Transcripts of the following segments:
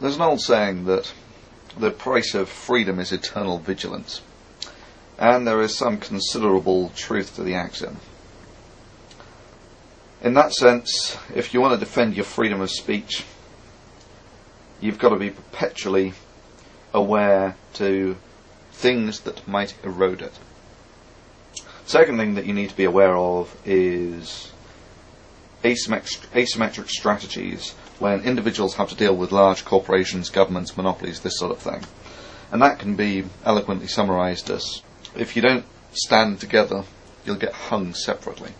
There's an old saying that the price of freedom is eternal vigilance, and there is some considerable truth to the axiom. In that sense, if you want to defend your freedom of speech, you've got to be perpetually aware to things that might erode it. Second thing that you need to be aware of is asymmetric strategies when individuals have to deal with large corporations, governments, monopolies, this sort of thing. And that can be eloquently summarised as, if you don't stand together, you'll get hung separately.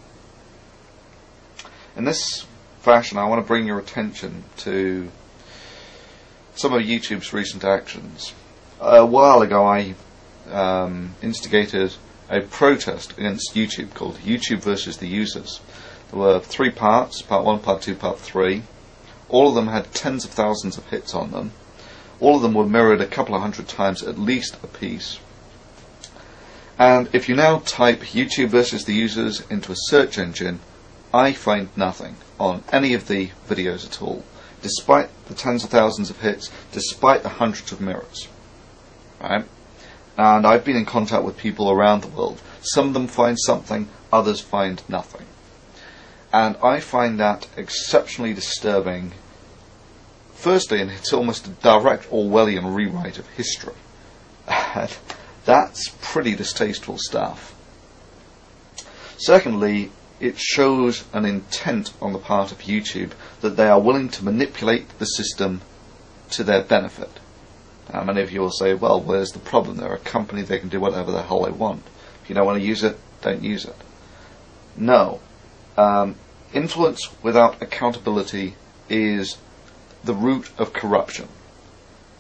In this fashion, I want to bring your attention to some of YouTube's recent actions. A while ago, I instigated a protest against YouTube called YouTube versus the Users. There were 3 parts, part 1, part 2, part 3. All of them had tens of thousands of hits on them. All of them were mirrored a couple of hundred times at least a piece. And if you now type YouTube versus the Users into a search engine, I find nothing on any of the videos at all, despite the tens of thousands of hits, despite the hundreds of mirrors. Right? And I've been in contact with people around the world. Some of them find something, others find nothing. And I find that exceptionally disturbing. Firstly, and it's almost a direct Orwellian rewrite of history. And that's pretty distasteful stuff. Secondly, it shows an intent on the part of YouTube that they are willing to manipulate the system to their benefit. Now, many of you will say, well, where's the problem? They're a company, they can do whatever the hell they want. If you don't want to use it, don't use it. No. Influence without accountability is the root of corruption.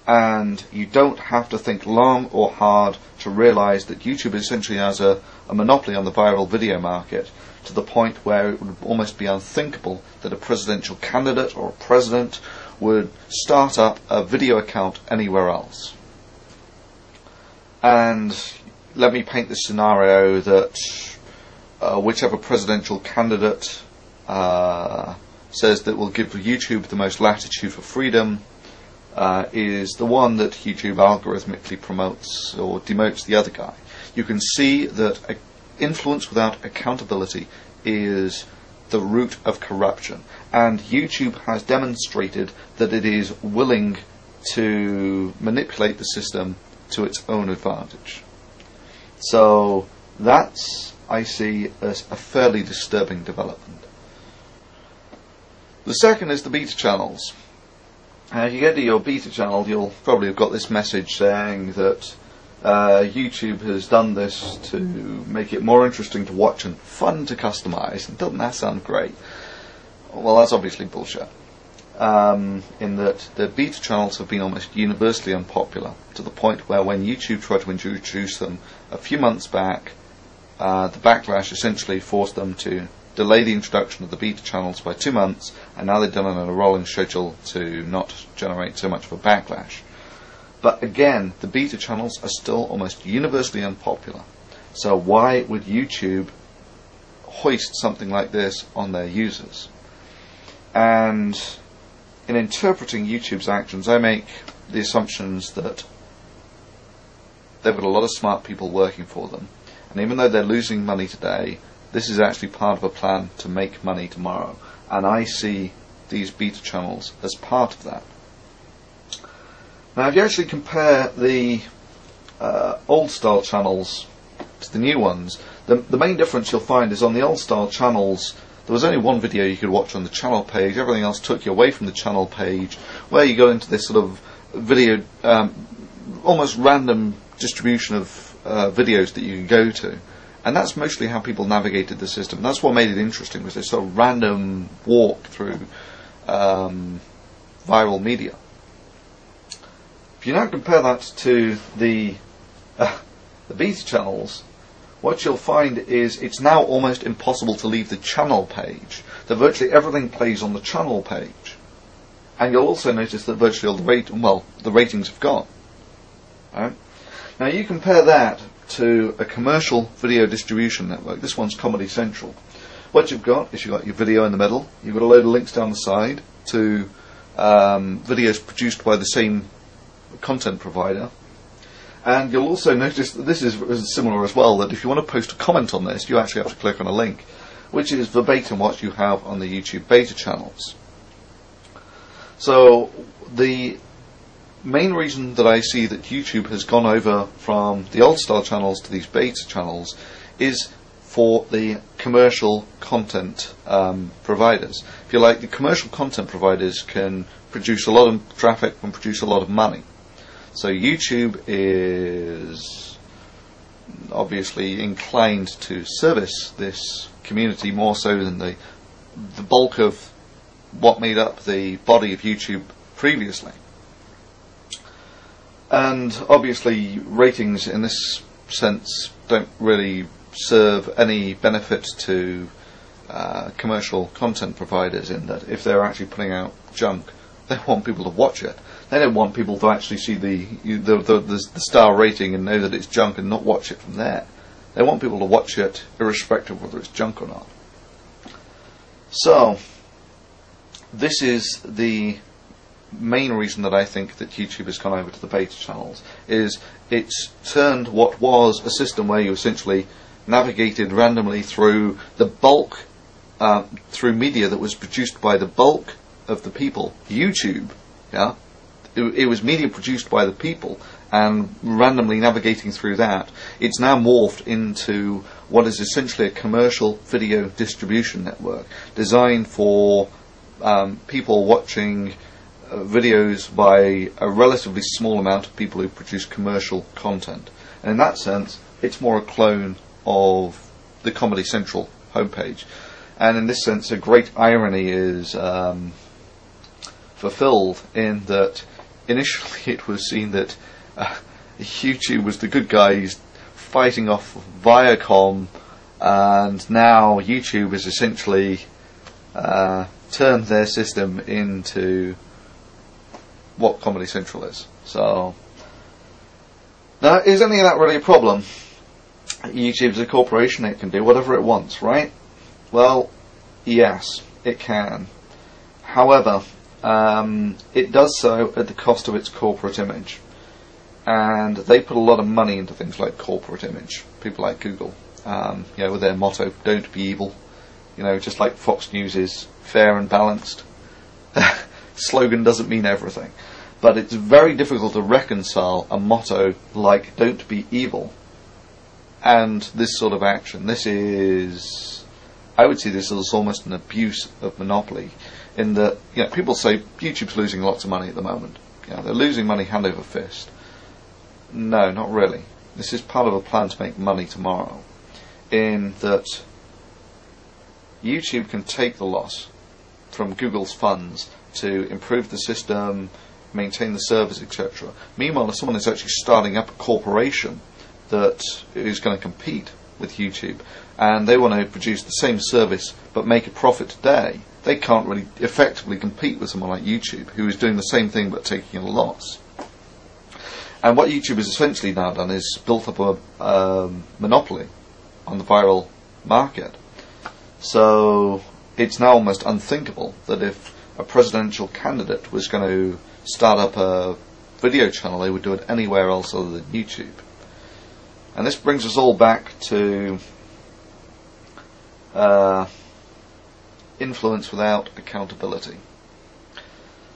And you don't have to think long or hard to realise that YouTube essentially has a monopoly on the viral video market, to the point where it would almost be unthinkable that a presidential candidate or a president would start up a video account anywhere else. And let me paint this scenario that whichever presidential candidate says that will give YouTube the most latitude for freedom is the one that YouTube algorithmically promotes or demotes the other guy. You can see that influence without accountability is the root of corruption, and YouTube has demonstrated that it is willing to manipulate the system to its own advantage. So that's, I see, as a fairly disturbing development. The second is the beta channels. If you get to your beta channel, you'll probably have got this message saying that YouTube has done this to make it more interesting to watch and fun to customize. And doesn't that sound great? Well, that's obviously bullshit. In that the beta channels have been almost universally unpopular, to the point where when YouTube tried to introduce them a few months back, the backlash essentially forced them to delay the introduction of the beta channels by 2 months, and now they've done it on a rolling schedule to not generate so much of a backlash. But again, the beta channels are still almost universally unpopular. So why would YouTube hoist something like this on their users? And in interpreting YouTube's actions, I make the assumptions that they've got a lot of smart people working for them. And even though they're losing money today, this is actually part of a plan to make money tomorrow. And I see these beta channels as part of that. Now, if you actually compare the old style channels to the new ones, the main difference you'll find is on the old style channels, there was only one video you could watch on the channel page. Everything else took you away from the channel page, where you go into this sort of video, almost random distribution of videos that you can go to. And that's mostly how people navigated the system. That's what made it interesting, was this sort of random walk through viral media. If you now compare that to the beta channels, what you'll find is it's now almost impossible to leave the channel page. That virtually everything plays on the channel page. And you'll also notice that virtually all the ratings have gone. Right? Now you compare that to a commercial video distribution network. This one's Comedy Central. What you've got is you've got your video in the middle, you've got a load of links down the side to videos produced by the same content provider. And you'll also notice that this is similar as well, that if you want to post a comment on this, you actually have to click on a link, which is verbatim what you have on the YouTube beta channels. So the main reason that I see that YouTube has gone over from the old style channels to these beta channels is for the commercial content providers. If you like, the commercial content providers can produce a lot of traffic and produce a lot of money. So YouTube is obviously inclined to service this community more so than the bulk of what made up the body of YouTube previously. And obviously ratings in this sense don't really serve any benefit to commercial content providers, in that if they're actually putting out junk, they want people to watch it. They don't want people to actually see the star rating and know that it's junk and not watch it from there. They want people to watch it irrespective of whether it's junk or not. So this is the main reason that I think that YouTube has gone over to the beta channels, is it's turned what was a system where you essentially navigated randomly through the bulk, through media that was produced by the bulk of the people, YouTube, yeah? It was media produced by the people, and randomly navigating through that, it's now morphed into what is essentially a commercial video distribution network designed for people watching videos by a relatively small amount of people who produce commercial content. And in that sense, it's more a clone of the Comedy Central homepage. And in this sense, a great irony is fulfilled in that initially it was seen that YouTube was the good guys fighting off Viacom, and now YouTube has essentially turned their system into what Comedy Central is. So, now, is any of that really a problem? YouTube's a corporation, it can do whatever it wants, right? Well, yes, it can. However, it does so at the cost of its corporate image. And they put a lot of money into things like corporate image. People like Google, with their motto, "Don't be evil." Just like Fox News is fair and balanced. Slogan doesn't mean everything. But it's very difficult to reconcile a motto like "Don't be evil" and this sort of action. I would see this as almost an abuse of monopoly, in that people say YouTube's losing lots of money at the moment. They're losing money hand over fist. No, not really. This is part of a plan to make money tomorrow, in that YouTube can take the loss from Google's funds to improve the system, maintain the servers, etc. Meanwhile, if someone is actually starting up a corporation that is going to compete with YouTube, and they want to produce the same service but make a profit today, they can't really effectively compete with someone like YouTube, who is doing the same thing but taking a loss. And what YouTube has essentially now done is built up a monopoly on the viral market. So it's now almost unthinkable that if a presidential candidate was going to start up a video channel, they would do it anywhere else other than YouTube. And this brings us all back to influence without accountability.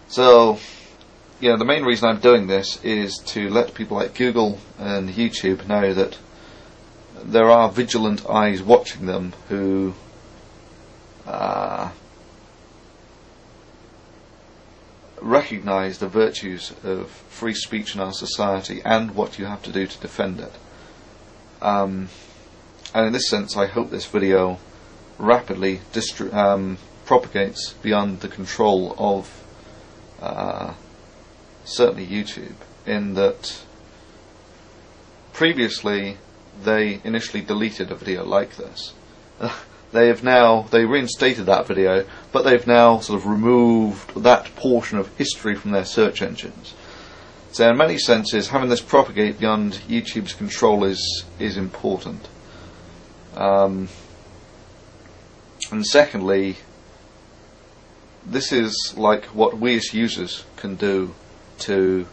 So, the main reason I'm doing this is to let people like Google and YouTube know that there are vigilant eyes watching them who recognise the virtues of free speech in our society and what you have to do to defend it. And in this sense, I hope this video rapidly propagates beyond the control of certainly YouTube, in that previously they initially deleted a video like this. They reinstated that video, but they've now sort of removed that portion of history from their search engines. So in many senses, having this propagate beyond YouTube's control is important. And secondly, this is like what we as users can do to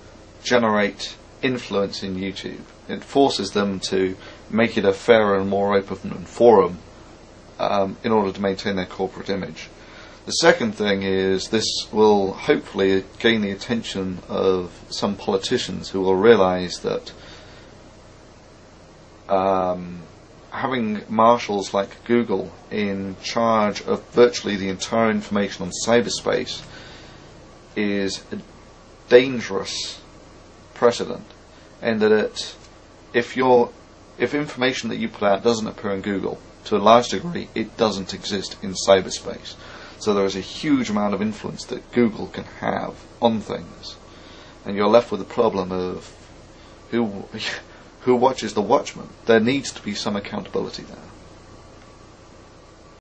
generate influence in YouTube. It forces them to make it a fairer and more open forum in order to maintain their corporate image. The second thing is this will hopefully gain the attention of some politicians who will realise that having marshals like Google in charge of virtually the entire information on cyberspace is a dangerous precedent, and that if information that you put out doesn't appear in Google, to a large degree it doesn't exist in cyberspace. So there is a huge amount of influence that Google can have on things, and you're left with the problem of who watches the Watchmen. There needs to be some accountability there.